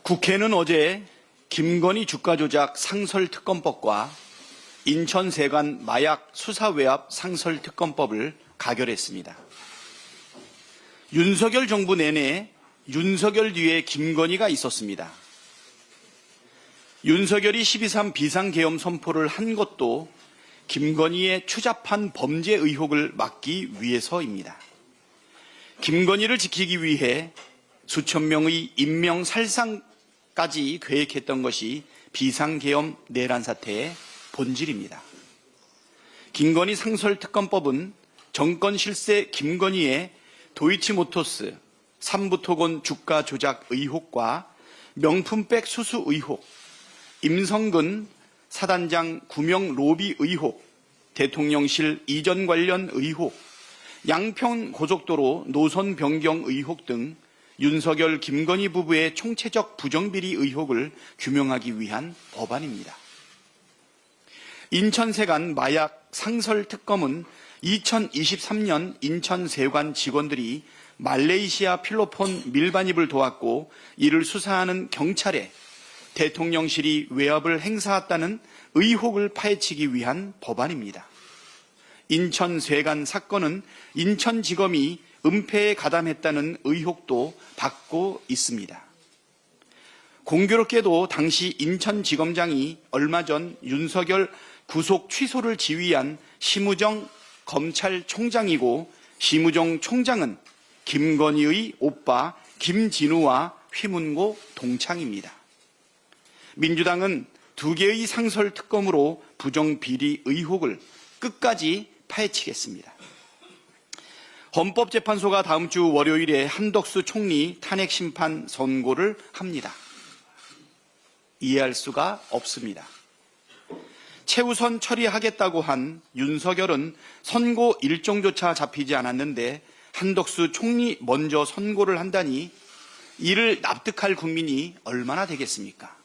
국회는 어제 김건희 주가조작 상설특검법과 인천세관 마약 수사외압 상설특검법을 가결했습니다. 윤석열 정부 내내 윤석열 뒤에 김건희가 있었습니다. 윤석열이 12.3 비상계엄 선포를 한 것도 김건희의 추잡한 범죄 의혹을 막기 위해서입니다. 김건희를 지키기 위해 수천 명의 인명 살상까지 계획했던 것이 비상계엄 내란 사태의 본질입니다. 김건희 상설특검법은 정권 실세 김건희의 도이치모터스 삼부토건 주가 조작 의혹과 명품백 수수 의혹, 임성근 사단장 구명 로비 의혹, 대통령실 이전 관련 의혹, 양평 고속도로 노선 변경 의혹 등 윤석열 김건희 부부의 총체적 부정비리 의혹을 규명하기 위한 법안입니다. 인천세관 마약 상설특검은 2023년 인천세관 직원들이 말레이시아 필로폰 밀반입을 도왔고 이를 수사하는 경찰에 대통령실이 외압을 행사했다는 의혹을 파헤치기 위한 법안입니다. 인천세관 사건은 인천지검이 은폐에 가담했다는 의혹도 받고 있습니다. 공교롭게도 당시 인천지검장이 얼마 전 윤석열 구속 취소를 지휘한 심우정 검찰총장이고 심우정 총장은 김건희의 오빠 김진우와 휘문고 동창입니다. 민주당은 두 개의 상설특검으로 부정비리 의혹을 끝까지 파헤치겠습니다. 헌법재판소가 다음 주 월요일에 한덕수 총리 탄핵심판 선고를 합니다. 이해할 수가 없습니다. 최우선 처리하겠다고 한 윤석열은 선고 일정조차 잡히지 않았는데 한덕수 총리 먼저 선고를 한다니 이를 납득할 국민이 얼마나 되겠습니까?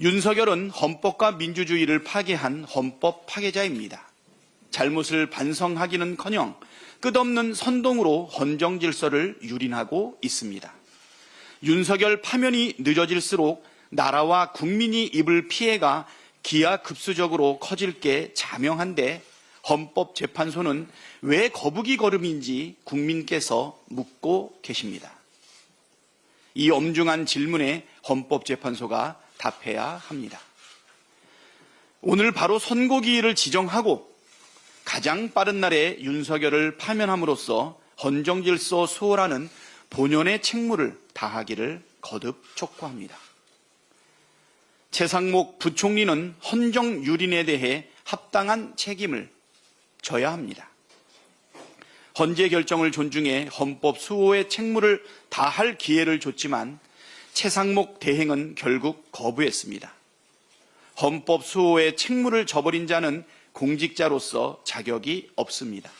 윤석열은 헌법과 민주주의를 파괴한 헌법 파괴자입니다. 잘못을 반성하기는커녕 끝없는 선동으로 헌정 질서를 유린하고 있습니다. 윤석열 파면이 늦어질수록 나라와 국민이 입을 피해가 기하급수적으로 커질 게 자명한데 헌법재판소는 왜 거북이 걸음인지 국민께서 묻고 계십니다. 이 엄중한 질문에 헌법재판소가 답해야 합니다. 오늘 바로 선고기일을 지정하고 가장 빠른 날에 윤석열을 파면함으로써 헌정질서 수호라는 본연의 책무를 다하기를 거듭 촉구합니다. 최상목 부총리는 헌정유린에 대해 합당한 책임을 져야 합니다. 헌재 결정을 존중해 헌법 수호의 책무를 다할 기회를 줬지만 최상목 대행은 결국 거부했습니다. 헌법 수호의 책무를 저버린 자는 공직자로서 자격이 없습니다.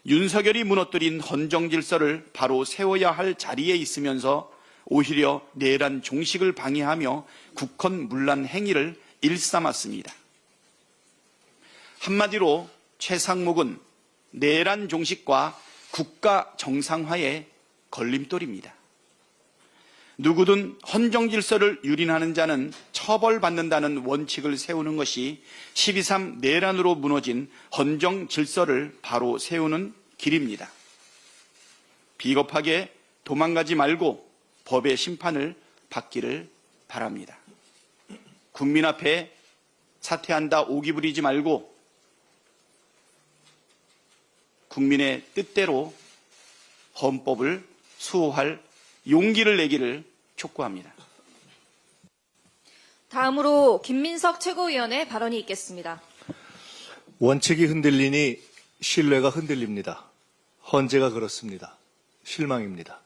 윤석열이 무너뜨린 헌정 질서를 바로 세워야 할 자리에 있으면서 오히려 내란 종식을 방해하며 국헌 문란 행위를 일삼았습니다. 한마디로 최상목은 내란 종식과 국가 정상화의 걸림돌입니다. 누구든 헌정 질서를 유린하는 자는 처벌받는다는 원칙을 세우는 것이 12.3 내란으로 무너진 헌정 질서를 바로 세우는 길입니다. 비겁하게 도망가지 말고 법의 심판을 받기를 바랍니다. 국민 앞에 사퇴한다 오기 부리지 말고 국민의 뜻대로 헌법을 수호할 용기를 내기를 촉구합니다. 다음으로 김민석 최고위원의 발언이 있겠습니다. 원칙이 흔들리니 신뢰가 흔들립니다. 헌재가 그렇습니다. 실망입니다.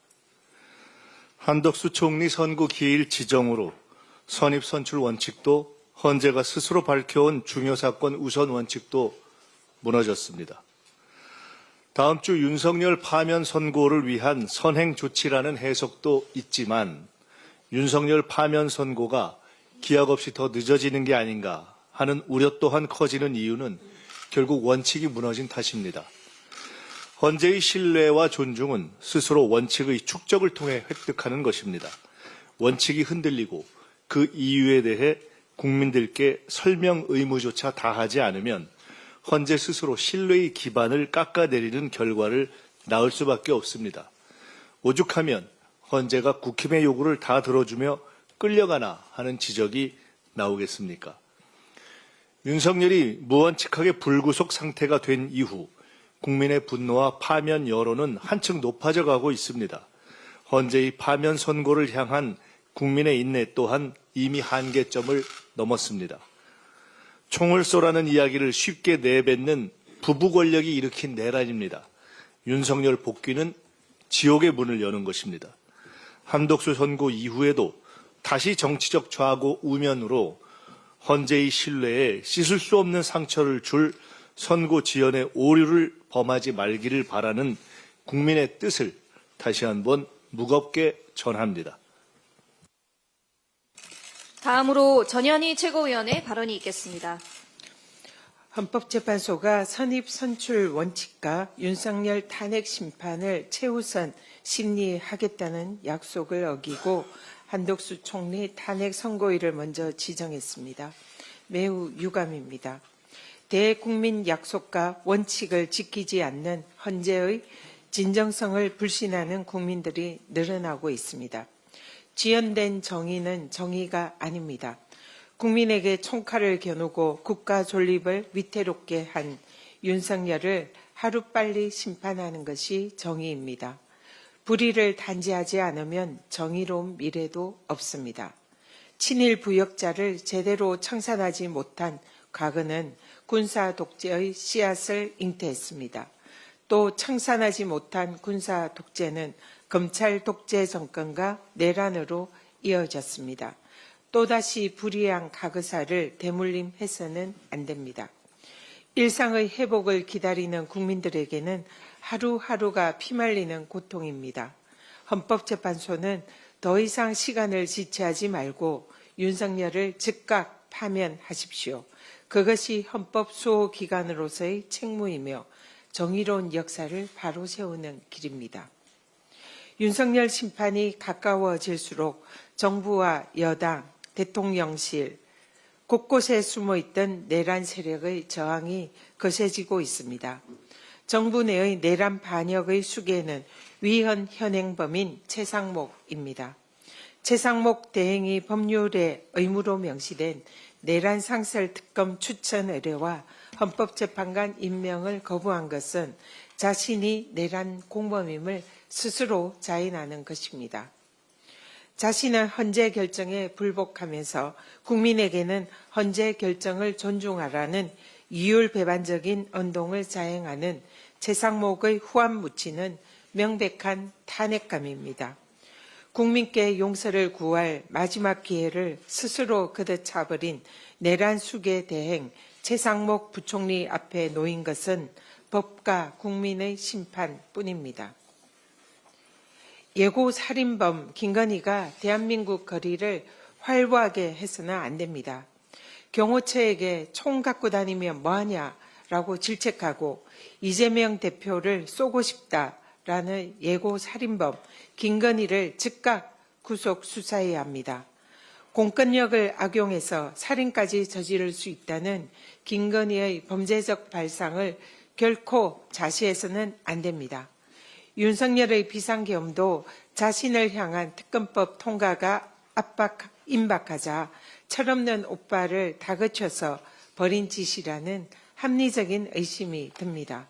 한덕수 총리 선고 기일 지정으로 선입 선출 원칙도 헌재가 스스로 밝혀온 중요 사건 우선 원칙도 무너졌습니다. 다음 주 윤석열 파면 선고를 위한 선행 조치라는 해석도 있지만 윤석열 파면 선고가 기약 없이 더 늦어지는 게 아닌가 하는 우려 또한 커지는 이유는 결국 원칙이 무너진 탓입니다. 헌재의 신뢰와 존중은 스스로 원칙의 축적을 통해 획득하는 것입니다. 원칙이 흔들리고 그 이유에 대해 국민들께 설명 의무조차 다하지 않으면 헌재 스스로 신뢰의 기반을 깎아내리는 결과를 낳을 수밖에 없습니다. 오죽하면 헌재가 국힘의 요구를 다 들어주며 끌려가나 하는 지적이 나오겠습니까? 윤석열이 무원칙하게 불구속 상태가 된 이후 국민의 분노와 파면 여론은 한층 높아져 가고 있습니다. 헌재의 파면 선고를 향한 국민의 인내 또한 이미 한계점을 넘었습니다. 총을 쏘라는 이야기를 쉽게 내뱉는 부부 권력이 일으킨 내란입니다. 윤석열 복귀는 지옥의 문을 여는 것입니다. 한덕수 선고 이후에도 다시 정치적 좌고 우면으로 헌재의 신뢰에 씻을 수 없는 상처를 줄 선고 지연의 오류를 범하지 말기를 바라는 국민의 뜻을 다시 한번 무겁게 전합니다. 다음으로 전현희 최고위원의 발언이 있겠습니다. 헌법재판소가 선입 선출 원칙과 윤석열 탄핵 심판을 최우선 심리하겠다는 약속을 어기고 한덕수 총리 탄핵 선고일을 먼저 지정했습니다. 매우 유감입니다. 대국민 약속과 원칙을 지키지 않는 헌재의 진정성을 불신하는 국민들이 늘어나고 있습니다. 지연된 정의는 정의가 아닙니다. 국민에게 총칼을 겨누고 국가 존립을 위태롭게 한 윤석열을 하루빨리 심판하는 것이 정의입니다. 불의를 단죄하지 않으면 정의로운 미래도 없습니다. 친일 부역자를 제대로 청산하지 못한 과거는 군사 독재의 씨앗을 잉태했습니다. 또 청산하지 못한 군사 독재는 검찰 독재 정권과 내란으로 이어졌습니다. 또다시 불의한 과거사를 되물림해서는 안 됩니다. 일상의 회복을 기다리는 국민들에게는 하루하루가 피말리는 고통입니다. 헌법재판소는 더 이상 시간을 지체하지 말고 윤석열을 즉각 파면하십시오. 그것이 헌법 수호 기관으로서의 책무이며 정의로운 역사를 바로 세우는 길입니다. 윤석열 심판이 가까워질수록 정부와 여당, 대통령실, 곳곳에 숨어있던 내란 세력의 저항이 거세지고 있습니다. 정부 내의 내란 반역의 수괴는 위헌 현행범인 최상목입니다. 최상목 대행이 법률에 의무로 명시된 내란 상설 특검 추천 의뢰와 헌법재판관 임명을 거부한 것은 자신이 내란 공범임을 스스로 자인하는 것입니다. 자신은 헌재 결정에 불복하면서 국민에게는 헌재 결정을 존중하라는 이율배반적인 언동을 자행하는 최상목의 후한 무치는 명백한 탄핵감입니다. 국민께 용서를 구할 마지막 기회를 스스로 걷어차버린 내란 수괴 대행 최상목 부총리 앞에 놓인 것은 법과 국민의 심판뿐입니다. 예고 살인범 김건희가 대한민국 거리를 활보하게 해서는 안 됩니다. 경호처에게 총 갖고 다니면 뭐하냐라고 질책하고 이재명 대표를 쏘고 싶다라는 예고 살인범 김건희를 즉각 구속 수사해야 합니다. 공권력을 악용해서 살인까지 저지를 수 있다는 김건희의 범죄적 발상을 결코 자시해서는 안 됩니다. 윤석열의 비상계엄도 자신을 향한 특검법 통과가 임박하자 철없는 오빠를 다그쳐서 벌인 짓이라는 합리적인 의심이 듭니다.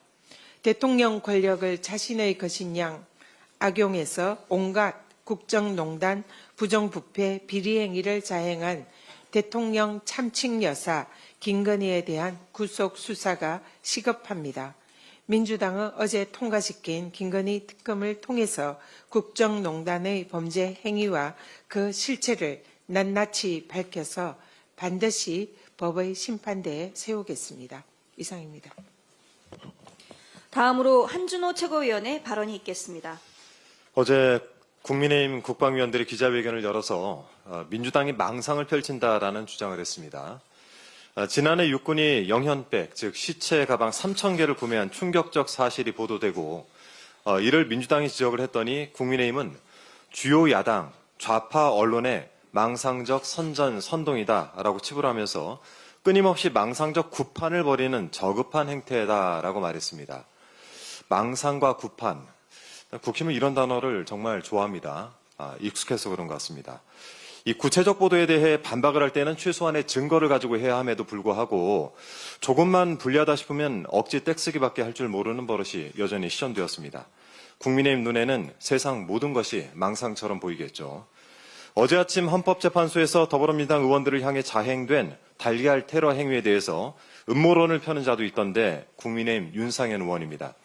대통령 권력을 자신의 것인 양 악용해서 온갖 국정농단, 부정부패, 비리행위를 자행한 대통령 참칭 여사 김건희에 대한 구속 수사가 시급합니다. 민주당은 어제 통과시킨 김건희 특검을 통해서 국정농단의 범죄 행위와 그 실체를 낱낱이 밝혀서 반드시 법의 심판대에 세우겠습니다. 이상입니다. 다음으로 한준호 최고위원의 발언이 있겠습니다. 어제 국민의힘 국방위원들이 기자회견을 열어서 민주당이 망상을 펼친다라는 주장을 했습니다. 지난해 육군이 영현백, 즉 시체 가방 3,000개를 구매한 충격적 사실이 보도되고 이를 민주당이 지적을 했더니 국민의힘은 주요 야당, 좌파 언론의 망상적 선동이다라고 치부하면서 끊임없이 망상적 구판을 벌이는 저급한 행태다라고 말했습니다. 망상과 구판, 국힘은 이런 단어를 정말 좋아합니다. 익숙해서 그런 것 같습니다. 이 구체적 보도에 대해 반박을 할 때는 최소한의 증거를 가지고 해야 함에도 불구하고 조금만 불리하다 싶으면 억지 떼쓰기밖에 할 줄 모르는 버릇이 여전히 시전되었습니다. 국민의힘 눈에는 세상 모든 것이 망상처럼 보이겠죠. 어제 아침 헌법재판소에서 더불어민주당 의원들을 향해 자행된 달걀 테러 행위에 대해서 음모론을 펴는 자도 있던데 국민의힘 윤상현 의원입니다.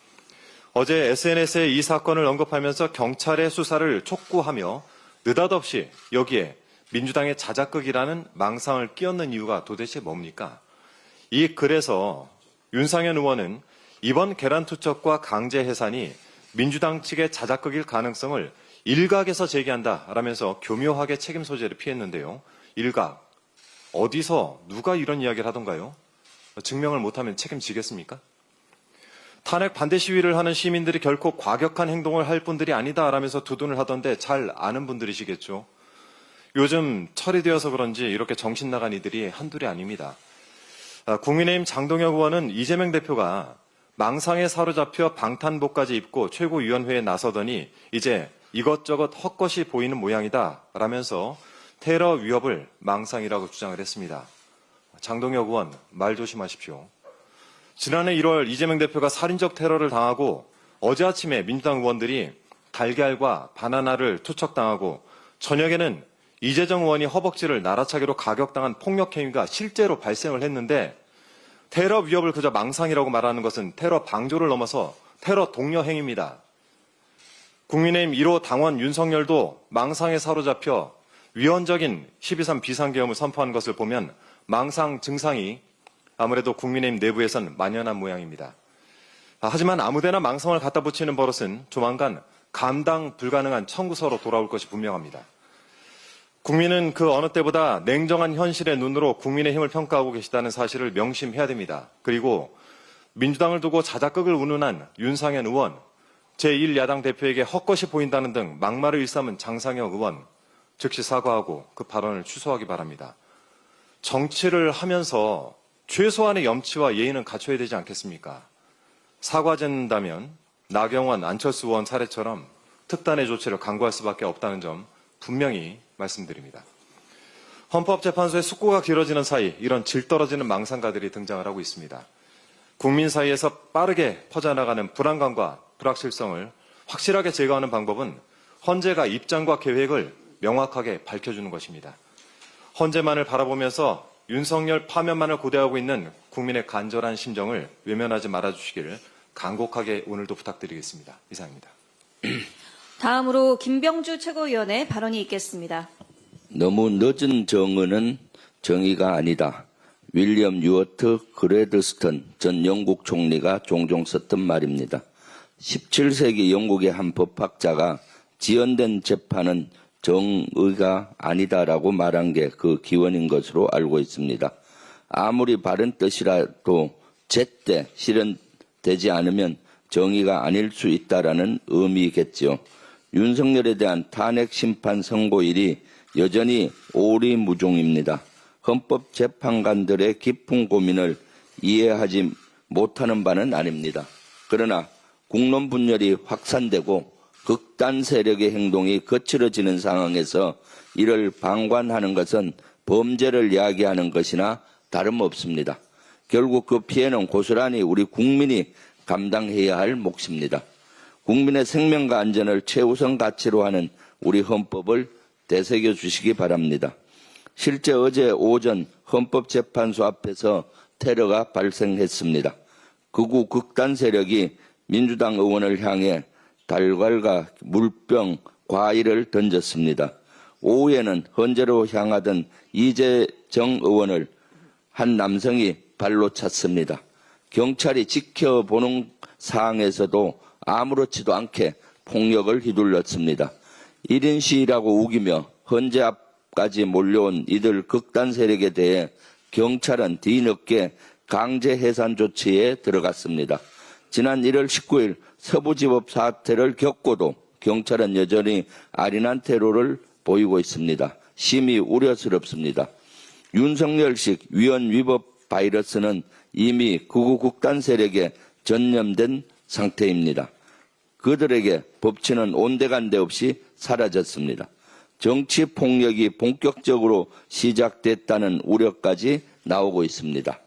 어제 SNS에 이 사건을 언급하면서 경찰의 수사를 촉구하며 느닷없이 여기에 민주당의 자작극이라는 망상을 끼얹는 이유가 도대체 뭡니까? 이 글에서 윤상현 의원은 이번 계란투척과 강제 해산이 민주당 측의 자작극일 가능성을 일각에서 제기한다라면서 교묘하게 책임 소재를 피했는데요. 일각. 어디서 누가 이런 이야기를 하던가요? 증명을 못하면 책임지겠습니까? 탄핵 반대 시위를 하는 시민들이 결코 과격한 행동을 할 분들이 아니다라면서 두둔을 하던데 잘 아는 분들이시겠죠. 요즘 철이 되어서 그런지 이렇게 정신 나간 이들이 한둘이 아닙니다. 국민의힘 장동혁 의원은 이재명 대표가 망상에 사로잡혀 방탄복까지 입고 최고위원회에 나서더니 이제 이것저것 헛것이 보이는 모양이다 라면서 테러 위협을 망상이라고 주장을 했습니다. 장동혁 의원 말 조심하십시오. 지난해 1월 이재명 대표가 살인적 테러를 당하고 어제 아침에 민주당 의원들이 달걀과 바나나를 투척당하고 저녁에는 이재정 의원이 허벅지를 나라차기로 가격당한 폭력 행위가 실제로 발생을 했는데 테러 위협을 그저 망상이라고 말하는 것은 테러 방조를 넘어서 테러 독려 행위입니다. 국민의힘 1호 당원 윤석열도 망상에 사로잡혀 위헌적인 12.3 비상계엄을 선포한 것을 보면 망상 증상이 아무래도 국민의힘 내부에선 만연한 모양입니다. 하지만 아무데나 망상을 갖다 붙이는 버릇은 조만간 감당 불가능한 청구서로 돌아올 것이 분명합니다. 국민은 그 어느 때보다 냉정한 현실의 눈으로 국민의힘을 평가하고 계시다는 사실을 명심해야 됩니다. 그리고 민주당을 두고 자작극을 운운한 윤상현 의원, 제1야당 대표에게 헛것이 보인다는 등 막말을 일삼은 장상혁 의원, 즉시 사과하고 그 발언을 취소하기 바랍니다. 정치를 하면서 최소한의 염치와 예의는 갖춰야 되지 않겠습니까? 사과받는다면 나경원, 안철수 의원 사례처럼 특단의 조치를 강구할 수밖에 없다는 점 분명히 말씀드립니다. 헌법재판소의 숙고가 길어지는 사이 이런 질 떨어지는 망상가들이 등장을 하고 있습니다. 국민 사이에서 빠르게 퍼져나가는 불안감과 불확실성을 확실하게 제거하는 방법은 헌재가 입장과 계획을 명확하게 밝혀주는 것입니다. 헌재만을 바라보면서 윤석열 파면만을 고대하고 있는 국민의 간절한 심정을 외면하지 말아주시기를 간곡하게 오늘도 부탁드리겠습니다. 이상입니다. 다음으로 김병주 최고위원의 발언이 있겠습니다. 너무 늦은 정의는 정의가 아니다. 윌리엄 유어트 그레드스턴 전 영국 총리가 종종 썼던 말입니다. 17세기 영국의 한 법학자가 지연된 재판은 정의가 아니다라고 말한 게 그 기원인 것으로 알고 있습니다. 아무리 바른 뜻이라도 제때 실현되지 않으면 정의가 아닐 수 있다라는 의미겠지요. 윤석열에 대한 탄핵 심판 선고일이 여전히 오리무중입니다. 헌법재판관들의 깊은 고민을 이해하지 못하는 바는 아닙니다. 그러나 국론 분열이 확산되고 극단 세력의 행동이 거칠어지는 상황에서 이를 방관하는 것은 범죄를 야기하는 것이나 다름없습니다. 결국 그 피해는 고스란히 우리 국민이 감당해야 할 몫입니다. 국민의 생명과 안전을 최우선 가치로 하는 우리 헌법을 되새겨 주시기 바랍니다. 실제 어제 오전 헌법재판소 앞에서 테러가 발생했습니다. 극우 극단 세력이 민주당 의원을 향해 달걀과 물병, 과일을 던졌습니다. 오후에는 헌재로 향하던 이재정 의원을 한 남성이 발로 찼습니다. 경찰이 지켜보는 상황에서도 아무렇지도 않게 폭력을 휘둘렀습니다. 1인 시위라고 우기며 헌재 앞까지 몰려온 이들 극단 세력에 대해 경찰은 뒤늦게 강제 해산 조치에 들어갔습니다. 지난 1월 19일 서부지법 사태를 겪고도 경찰은 여전히 아린한 태도를 보이고 있습니다. 심히 우려스럽습니다. 윤석열식 위헌 위법 바이러스는 이미 극우 극단 세력에 전염된 상태입니다. 그들에게 법치는 온데간데 없이 사라졌습니다. 정치 폭력이 본격적으로 시작됐다는 우려까지 나오고 있습니다.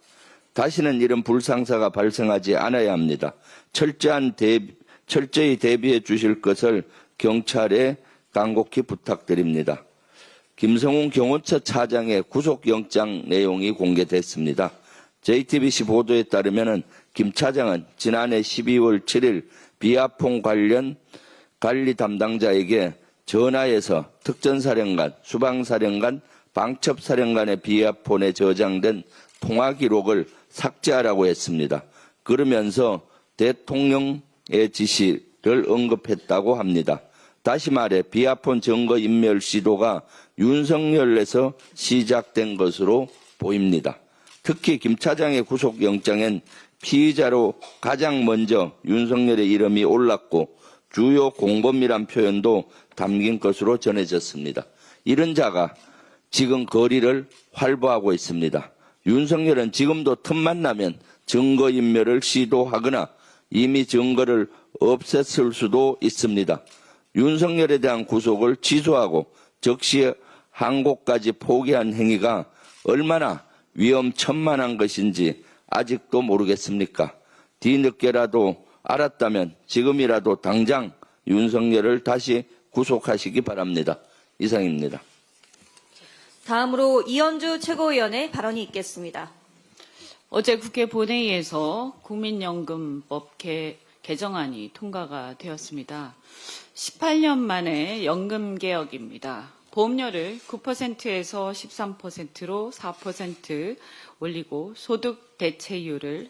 다시는 이런 불상사가 발생하지 않아야 합니다. 철저히 대비해 주실 것을 경찰에 간곡히 부탁드립니다. 김성훈 경호처 차장의 구속영장 내용이 공개됐습니다. JTBC 보도에 따르면 김 차장은 지난해 12월 7일 비아폰 관련 관리 담당자에게 전화해서 특전사령관, 수방사령관, 방첩사령관의 비아폰에 저장된 통화 기록을 삭제하라고 했습니다. 그러면서 대통령의 지시를 언급했다고 합니다. 다시 말해 비아폰 증거 인멸 시도가 윤석열에서 시작된 것으로 보입니다. 특히 김 차장의 구속영장엔 피의자로 가장 먼저 윤석열의 이름이 올랐고 주요 공범이란 표현도 담긴 것으로 전해졌습니다. 이런 자가 지금 거리를 활보하고 있습니다. 윤석열은 지금도 틈만 나면 증거인멸을 시도하거나 이미 증거를 없앴을 수도 있습니다. 윤석열에 대한 구속을 취소하고 즉시 항고까지 포기한 행위가 얼마나 위험천만한 것인지 아직도 모르겠습니까? 뒤늦게라도 알았다면 지금이라도 당장 윤석열을 다시 구속하시기 바랍니다. 이상입니다. 다음으로 이현주 최고위원의 발언이 있겠습니다. 어제 국회 본회의에서 국민연금법 개정안이 통과가 되었습니다. 18년 만에 연금개혁입니다. 보험료를 9%에서 13%로 4% 올리고 소득 대체율을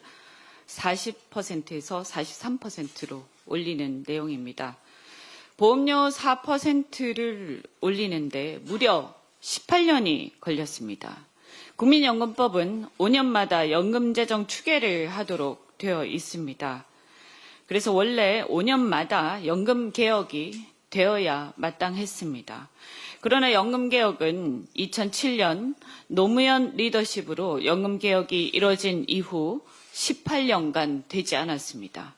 40%에서 43%로 올리는 내용입니다. 보험료 4%를 올리는데 무려 18년이 걸렸습니다. 국민연금법은 5년마다 연금재정 추계를 하도록 되어 있습니다. 그래서 원래 5년마다 연금개혁이 되어야 마땅했습니다. 그러나 연금개혁은 2007년 노무현 리더십으로 연금개혁이 이뤄진 이후 18년간 되지 않았습니다.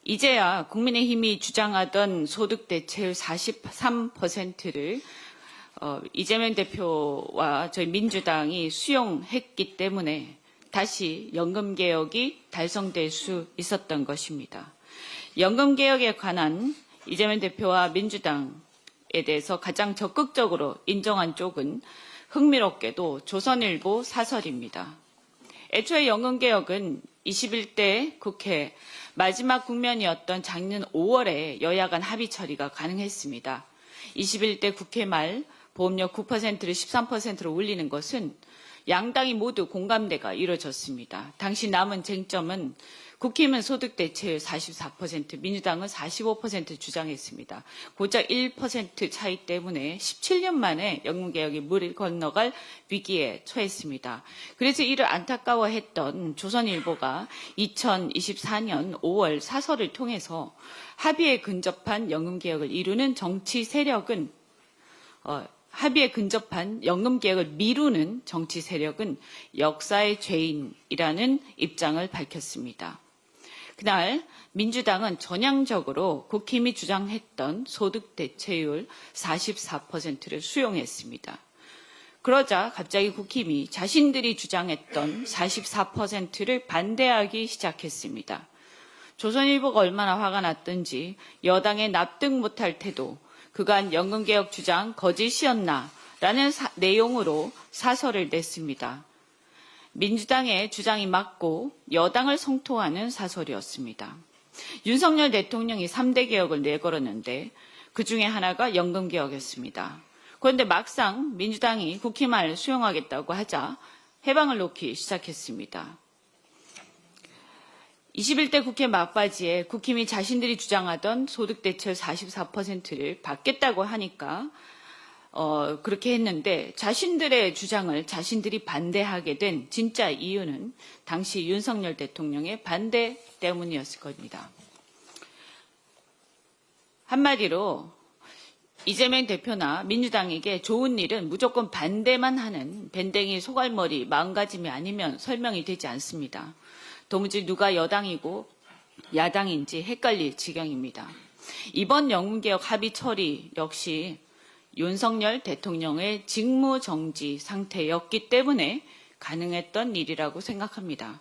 이제야 국민의힘이 주장하던 소득대체율 43%를 이재명 대표와 저희 민주당이 수용했기 때문에 다시 연금개혁이 달성될 수 있었던 것입니다. 연금개혁에 관한 이재명 대표와 민주당에 대해서 가장 적극적으로 인정한 쪽은 흥미롭게도 조선일보 사설입니다. 애초에 연금개혁은 21대 국회 마지막 국면이었던 작년 5월에 여야 간 합의 처리가 가능했습니다. 21대 국회 말 보험료 9%를 13%로 올리는 것은 양당이 모두 공감대가 이루어졌습니다. 당시 남은 쟁점은 국힘은 소득 대체율 44%, 민주당은 45% 주장했습니다. 고작 1% 차이 때문에 17년 만에 연금개혁이 물을 건너갈 위기에 처했습니다. 그래서 이를 안타까워했던 조선일보가 2024년 5월 사설을 통해서 합의에 근접한 연금개혁을 이루는 정치 세력은 합의에 근접한 연금개혁을 미루는 정치 세력은 역사의 죄인이라는 입장을 밝혔습니다. 그날 민주당은 전향적으로 국힘이 주장했던 소득 대체율 44%를 수용했습니다. 그러자 갑자기 국힘이 자신들이 주장했던 44%를 반대하기 시작했습니다. 조선일보가 얼마나 화가 났던지 여당의 납득 못할 태도, 그간 연금개혁 주장 거짓이었나 라는 내용으로 사설을 냈습니다. 민주당의 주장이 맞고 여당을 성토하는 사설이었습니다. 윤석열 대통령이 3대 개혁을 내걸었는데 그중에 하나가 연금개혁이었습니다. 그런데 막상 민주당이 국힘안을 수용하겠다고 하자 해방을 놓기 시작했습니다. 21대 국회 막바지에 국힘이 자신들이 주장하던 소득 대체율 44%를 받겠다고 하니까 그렇게 했는데 자신들의 주장을 자신들이 반대하게 된 진짜 이유는 당시 윤석열 대통령의 반대 때문이었을 겁니다. 한마디로 이재명 대표나 민주당에게 좋은 일은 무조건 반대만 하는 밴댕이 소갈머리 마음가짐이 아니면 설명이 되지 않습니다. 도무지 누가 여당이고 야당인지 헷갈릴 지경입니다. 이번 영문개혁 합의 처리 역시 윤석열 대통령의 직무정지 상태였기 때문에 가능했던 일이라고 생각합니다.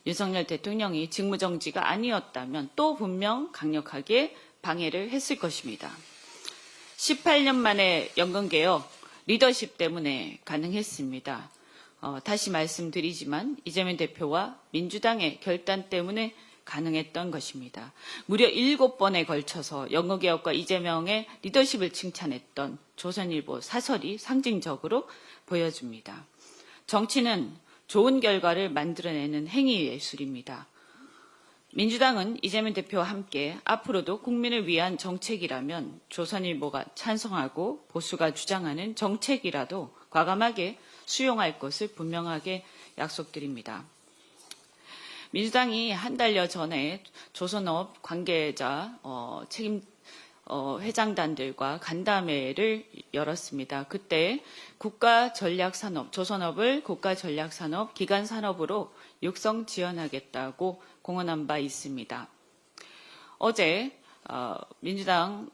윤석열 대통령이 직무정지가 아니었다면 또 분명 강력하게 방해를 했을 것입니다. 18년 만에 연금개혁 리더십 때문에 가능했습니다. 다시 말씀드리지만 이재명 대표와 민주당의 결단 때문에 가능했던 것입니다. 무려 7번에 걸쳐서 연금개혁과 이재명의 리더십을 칭찬했던 조선일보 사설이 상징적으로 보여줍니다. 정치는 좋은 결과를 만들어내는 행위 예술입니다. 민주당은 이재명 대표와 함께 앞으로도 국민을 위한 정책이라면 조선일보가 찬성하고 보수가 주장하는 정책이라도 과감하게 수용할 것을 분명하게 약속드립니다. 민주당이 한 달여 전에 조선업 관계자 회장단들과 간담회를 열었습니다. 그때 국가전략산업, 조선업을 국가전략산업, 기간산업으로 육성 지원하겠다고 공언한 바 있습니다. 어제 민주당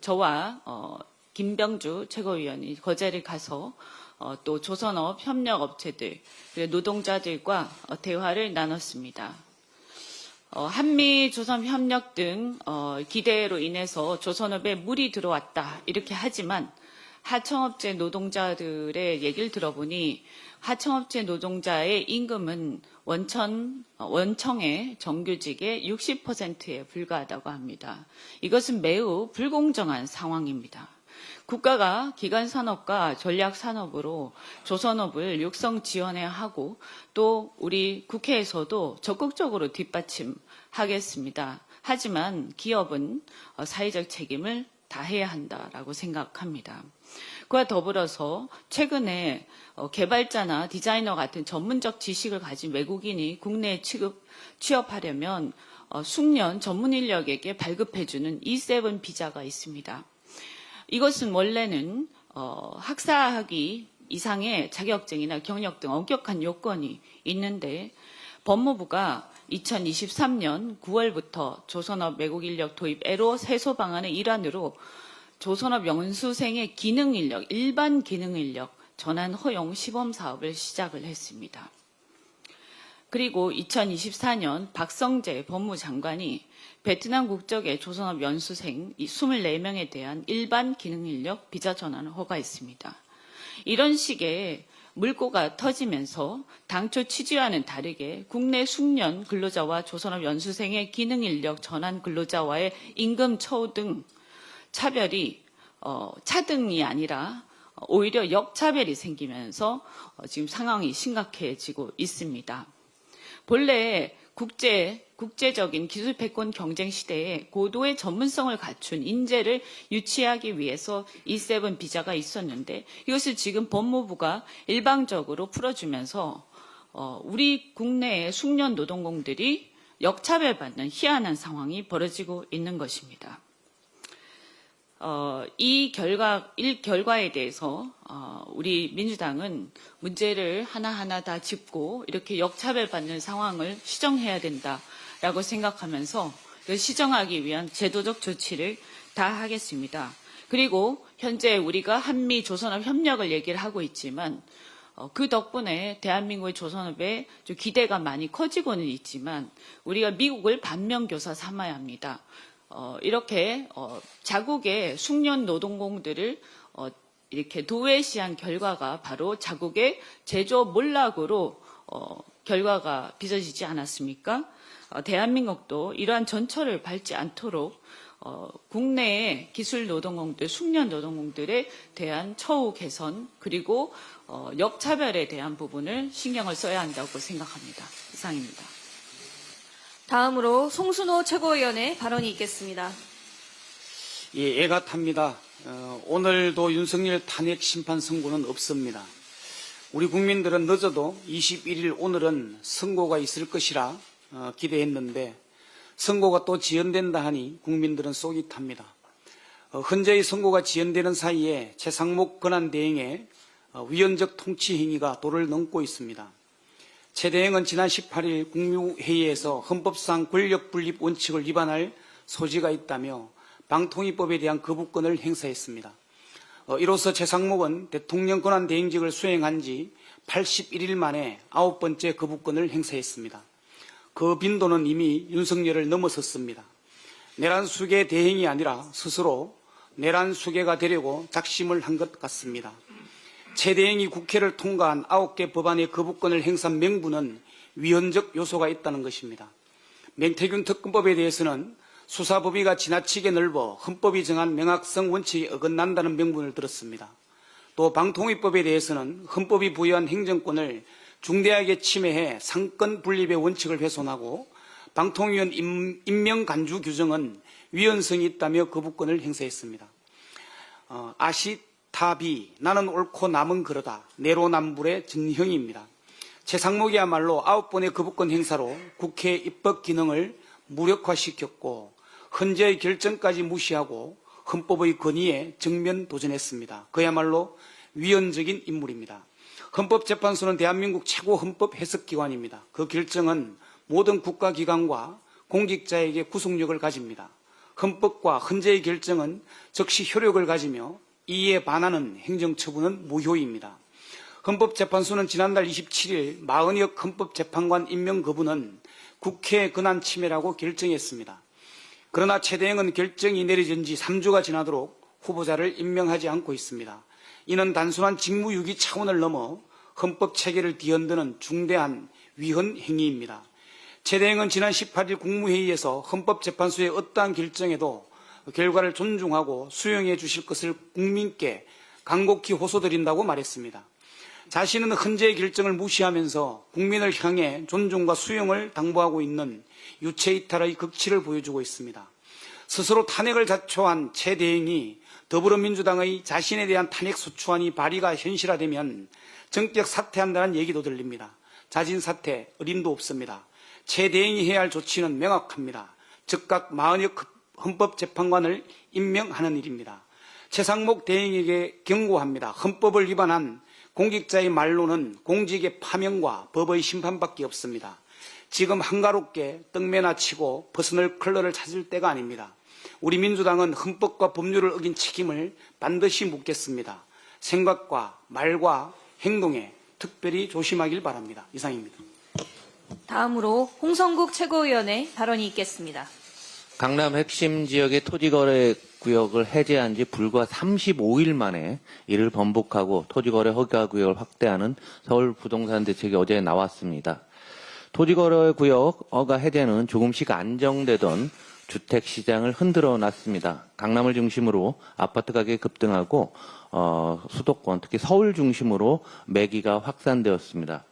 저와 김병주 최고위원이 거제를 가서 또 조선업 협력업체들, 노동자들과 대화를 나눴습니다. 한미 조선 협력 등 기대로 인해서 조선업에 물이 들어왔다 이렇게 하지만 하청업체 노동자들의 얘기를 들어보니 하청업체 노동자의 임금은 원청의 정규직의 60%에 불과하다고 합니다. 이것은 매우 불공정한 상황입니다. 국가가 기간산업과 전략산업으로 조선업을 육성 지원해야 하고 또 우리 국회에서도 적극적으로 뒷받침하겠습니다. 하지만 기업은 사회적 책임을 다해야 한다라고 생각합니다. 그와 더불어서 최근에 개발자나 디자이너 같은 전문적 지식을 가진 외국인이 국내에 취업하려면 숙련 전문 인력에게 발급해주는 E7 비자가 있습니다. 이것은 원래는 학사학위 이상의 자격증이나 경력 등 엄격한 요건이 있는데 법무부가 2023년 9월부터 조선업 외국 인력 도입 애로 해소 방안의 일환으로 조선업 연수생의 기능 인력, 일반 기능 인력 전환 허용 시범 사업을 시작을 했습니다. 그리고 2024년 박성재 법무장관이 베트남 국적의 조선업 연수생 24명에 대한 일반 기능 인력 비자 전환을 허가했습니다. 이런 식의 물꼬가 터지면서 당초 취지와는 다르게 국내 숙련 근로자와 조선업 연수생의 기능 인력 전환 근로자와의 임금 처우 등 차별이 차등이 아니라 오히려 역차별이 생기면서 지금 상황이 심각해지고 있습니다. 본래 국제적인 기술 패권 경쟁 시대에 고도의 전문성을 갖춘 인재를 유치하기 위해서 E7 비자가 있었는데 이것을 지금 법무부가 일방적으로 풀어주면서 우리 국내의 숙련 노동공들이 역차별받는 희한한 상황이 벌어지고 있는 것입니다. 이 결과에 대해서 우리 민주당은 문제를 하나하나 다 짚고 이렇게 역차별받는 상황을 시정해야 된다라고 생각하면서 시정하기 위한 제도적 조치를 다 하겠습니다. 그리고 현재 우리가 한미 조선업 협력을 얘기를 하고 있지만 그 덕분에 대한민국의 조선업에 좀 기대가 많이 커지고는 있지만 우리가 미국을 반면교사 삼아야 합니다. 이렇게 자국의 숙련 노동공들을 이렇게 도외시한 결과가 바로 자국의 제조업 몰락으로 결과가 빚어지지 않았습니까? 대한민국도 이러한 전철을 밟지 않도록 국내의 기술 노동공들, 숙련 노동공들에 대한 처우 개선 그리고 역차별에 대한 부분을 신경을 써야 한다고 생각합니다. 이상입니다. 다음으로 송순호 최고위원의 발언이 있겠습니다. 예, 애가 탑니다. 오늘도 윤석열 탄핵 심판 선고는 없습니다. 우리 국민들은 늦어도 21일 오늘은 선고가 있을 것이라 기대했는데 선고가 또 지연된다 하니 국민들은 속이 탑니다. 현재의 선고가 지연되는 사이에 최상목 권한대행의 위헌적 통치 행위가 도를 넘고 있습니다. 최 대행은 지난 18일 국무회의에서 헌법상 권력분립 원칙을 위반할 소지가 있다며 방통위법에 대한 거부권을 행사했습니다. 이로써 최상목은 대통령 권한대행직을 수행한 지 81일 만에 9번째 거부권을 행사했습니다. 그 빈도는 이미 윤석열을 넘어섰습니다. 내란수계 대행이 아니라 스스로 내란수계가 되려고 작심을 한 것 같습니다. 최 대행이 국회를 통과한 9개 법안의 거부권을 행사한 명분은 위헌적 요소가 있다는 것입니다. 맹태균 특검법에 대해서는 수사 범위가 지나치게 넓어 헌법이 정한 명확성 원칙에 어긋난다는 명분을 들었습니다. 또 방통위법에 대해서는 헌법이 부여한 행정권을 중대하게 침해해 상권 분립의 원칙을 훼손하고 방통위원 임명 간주 규정은 위헌성이 있다며 거부권을 행사했습니다. 아시타비 나는 옳고 남은 그러다 내로남불의 진형입니다. 최상목이야말로 9번의 거부권 행사로 국회 입법 기능을 무력화시켰고 헌재의 결정까지 무시하고 헌법의 권위에 정면 도전했습니다. 그야말로 위헌적인 인물입니다. 헌법재판소는 대한민국 최고 헌법 해석기관입니다. 그 결정은 모든 국가기관과 공직자에게 구속력을 가집니다. 헌법과 헌재의 결정은 즉시 효력을 가지며 이에 반하는 행정처분은 무효입니다. 헌법재판소는 지난달 27일 마은혁 헌법재판관 임명 거부는 국회 권한 침해라고 결정했습니다. 그러나 최 대행은 결정이 내려진 지 3주가 지나도록 후보자를 임명하지 않고 있습니다. 이는 단순한 직무유기 차원을 넘어 헌법 체계를 뒤흔드는 중대한 위헌 행위입니다. 최 대행은 지난 18일 국무회의에서 헌법재판소의 어떠한 결정에도 결과를 존중하고 수용해 주실 것을 국민께 간곡히 호소드린다고 말했습니다. 자신은 헌재의 결정을 무시하면서 국민을 향해 존중과 수용을 당부하고 있는 유체이탈의 극치를 보여주고 있습니다. 스스로 탄핵을 자초한 최 대행이 더불어민주당의 자신에 대한 탄핵 소추안이 발의가 현실화되면 정격 사퇴한다는 얘기도 들립니다. 자진 사퇴 어림도 없습니다. 최 대행이 해야 할 조치는 명확합니다. 즉각 마은혁 헌법재판관을 임명하는 일입니다. 최상목 대행에게 경고합니다. 헌법을 위반한 공직자의 말로는 공직의 파면과 법의 심판밖에 없습니다. 지금 한가롭게 떡매나 치고 벗어날 컬러를 찾을 때가 아닙니다. 우리 민주당은 헌법과 법률을 어긴 책임을 반드시 묻겠습니다. 생각과 말과 행동에 특별히 조심하길 바랍니다. 이상입니다. 다음으로 홍성국 최고위원의 발언이 있겠습니다. 강남 핵심 지역의 토지거래 구역을 해제한 지 불과 35일 만에 이를 번복하고 토지거래 허가 구역을 확대하는 서울 부동산 대책이 어제 나왔습니다. 토지거래 구역 허가 해제는 조금씩 안정되던 주택 시장을 흔들어 놨습니다. 강남을 중심으로 아파트 가격이 급등하고 수도권 특히 서울 중심으로 매기가 확산되었습니다.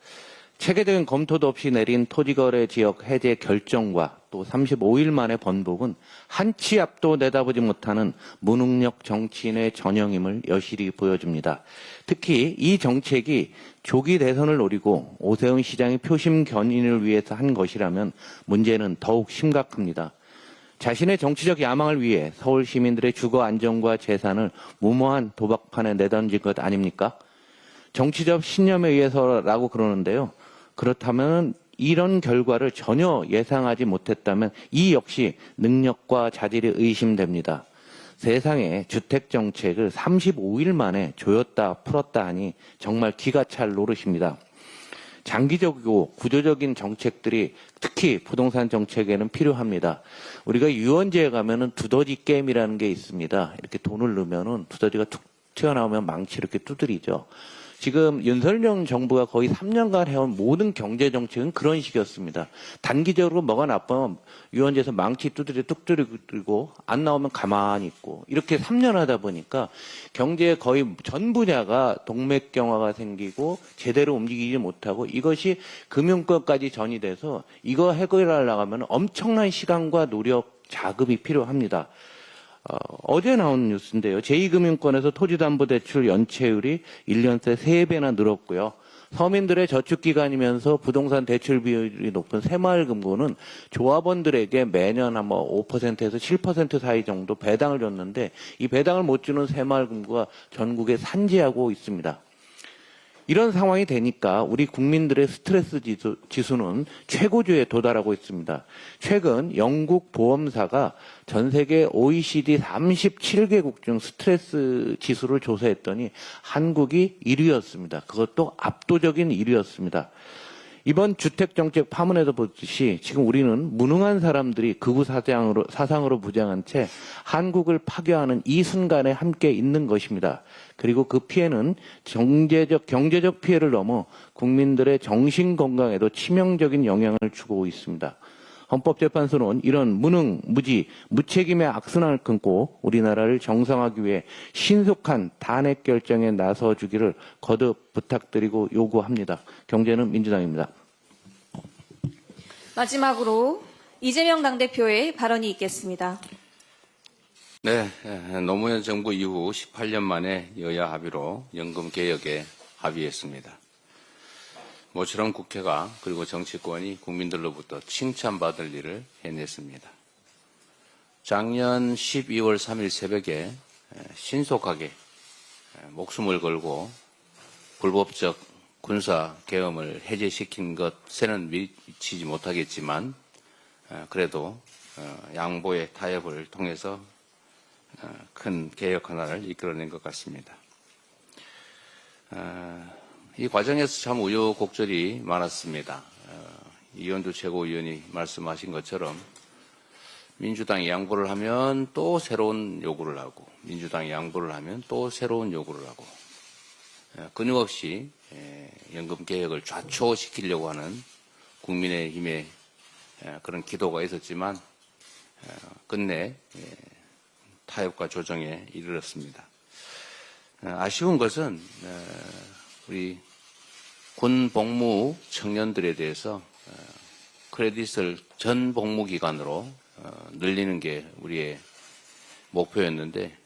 체계적인 검토도 없이 내린 토지거래 지역 해제 결정과 또 35일 만의 번복은 한치 앞도 내다보지 못하는 무능력 정치인의 전형임을 여실히 보여줍니다. 특히 이 정책이 조기 대선을 노리고 오세훈 시장의 표심 견인을 위해서 한 것이라면 문제는 더욱 심각합니다. 자신의 정치적 야망을 위해 서울 시민들의 주거 안정과 재산을 무모한 도박판에 내던진 것 아닙니까? 정치적 신념에 의해서라고 그러는데요. 그렇다면 이런 결과를 전혀 예상하지 못했다면 이 역시 능력과 자질이 의심됩니다. 세상에 주택정책을 35일 만에 조였다 풀었다 하니 정말 기가 찰 노릇입니다. 장기적이고 구조적인 정책들이 특히 부동산 정책에는 필요합니다. 우리가 유원지에 가면은 두더지 게임이라는 게 있습니다. 이렇게 돈을 넣으면은 두더지가 툭 튀어나오면 망치 이렇게 두드리죠. 지금 윤석열 정부가 거의 3년간 해온 모든 경제 정책은 그런 식이었습니다. 단기적으로 뭐가 나쁘면 유원지에서 망치 두드려 뚝 두드리고 안 나오면 가만히 있고 이렇게 3년 하다 보니까 경제의 거의 전 분야가 동맥경화가 생기고 제대로 움직이지 못하고 이것이 금융권까지 전이돼서 이거 해결하려고 하면 엄청난 시간과 노력, 자금이 필요합니다. 어제 나온 뉴스인데요. 제2금융권에서 토지담보대출 연체율이 1년 새 3배나 늘었고요. 서민들의 저축기간이면서 부동산 대출 비율이 높은 새마을금고는 조합원들에게 매년 아마 5%에서 7% 사이 정도 배당을 줬는데 이 배당을 못 주는 새마을금고가 전국에 산지하고 있습니다. 이런 상황이 되니까 우리 국민들의 스트레스 지수는 최고조에 도달하고 있습니다. 최근 영국 보험사가 전 세계 OECD 37개국 중 스트레스 지수를 조사했더니 한국이 1위였습니다. 그것도 압도적인 1위였습니다. 이번 주택정책 파문에서 보듯이 지금 우리는 무능한 사람들이 극우 사상으로 무장한 채 한국을 파괴하는 이 순간에 함께 있는 것입니다. 그리고 그 피해는 경제적 피해를 넘어 국민들의 정신 건강에도 치명적인 영향을 주고 있습니다. 헌법재판소는 이런 무능, 무지, 무책임의 악순환을 끊고 우리나라를 정상화하기 위해 신속한 탄핵 결정에 나서주기를 거듭 부탁드리고 요구합니다. 경제는 민주당입니다. 마지막으로 이재명 당대표의 발언이 있겠습니다. 네, 노무현 정부 이후 18년 만에 여야 합의로 연금 개혁에 합의했습니다. 모처럼 국회가 그리고 정치권이 국민들로부터 칭찬받을 일을 해냈습니다. 작년 12월 3일 새벽에 신속하게 목숨을 걸고 불법적 군사 계엄을 해제시킨 것에는 미치지 못하겠지만 그래도 양보의 타협을 통해서 큰 개혁 하나를 이끌어낸 것 같습니다. 이 과정에서 참 우여곡절이 많았습니다. 이현주 최고위원이 말씀하신 것처럼 민주당이 양보를 하면 또 새로운 요구를 하고 민주당이 양보를 하면 또 새로운 요구를 하고 끊임없이 연금 개혁을 좌초시키려고 하는 국민의힘의 그런 기도가 있었지만 끝내 타협과 조정에 이르렀습니다. 아쉬운 것은 우리 군 복무 청년들에 대해서 크레딧을 전 복무 기간으로 늘리는 게 우리의 목표였는데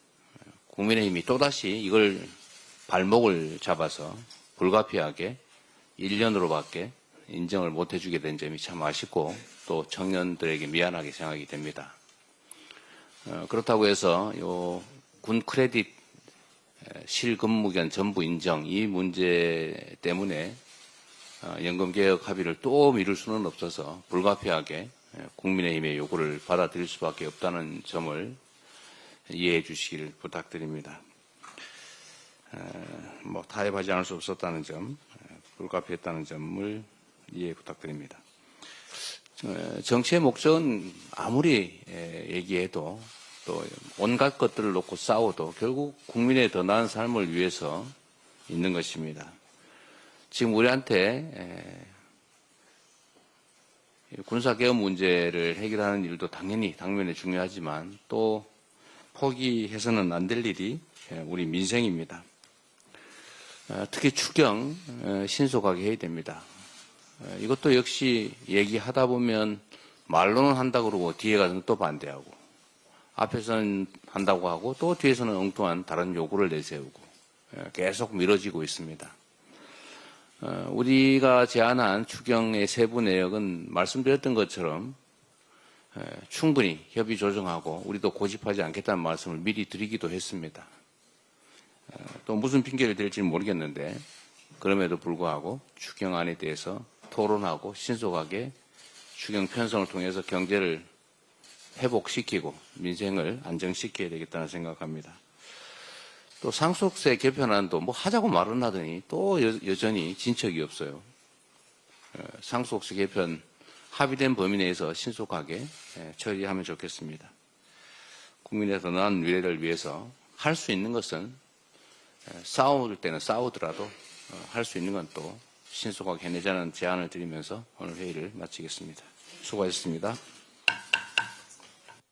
국민의힘이 또다시 이걸 발목을 잡아서 불가피하게 1년으로밖에 인정을 못 해주게 된 점이 참 아쉽고 또 청년들에게 미안하게 생각이 됩니다. 그렇다고 해서 요 군 크레딧 실근무기간 전부 인정 이 문제 때문에 연금개혁 합의를 또 미룰 수는 없어서 불가피하게 국민의힘의 요구를 받아들일 수밖에 없다는 점을 이해해 주시기를 부탁드립니다. 타협하지 않을 수 없었다는 점, 불가피했다는 점을 이해 부탁드립니다. 정치의 목적은 아무리 얘기해도 또 온갖 것들을 놓고 싸워도 결국 국민의 더 나은 삶을 위해서 있는 것입니다. 지금 우리한테 군사개혁 문제를 해결하는 일도 당면에 중요하지만 또 포기해서는 안 될 일이 우리 민생입니다. 특히 추경 신속하게 해야 됩니다. 이것도 역시 얘기하다 보면 말로는 한다고 그러고 뒤에 가서는 또 반대하고 앞에서는 한다고 하고 또 뒤에서는 엉뚱한 다른 요구를 내세우고 계속 미뤄지고 있습니다. 우리가 제안한 추경의 세부 내역은 말씀드렸던 것처럼 충분히 협의 조정하고 우리도 고집하지 않겠다는 말씀을 미리 드리기도 했습니다. 또 무슨 핑계를 댈지는 모르겠는데 그럼에도 불구하고 추경안에 대해서 토론하고 신속하게 추경 편성을 통해서 경제를 회복시키고 민생을 안정시켜야 되겠다는 생각합니다. 또 상속세 개편안도 하자고 말은 하더니 또 여전히 진척이 없어요. 상속세 개편 합의된 범위 내에서 신속하게 처리하면 좋겠습니다. 국민의 더 나은 미래를 위해서 할 수 있는 것은 싸울 때는 싸우더라도 할 수 있는 건 또 신속하게 해내자는 제안을 드리면서 오늘 회의를 마치겠습니다. 수고하셨습니다.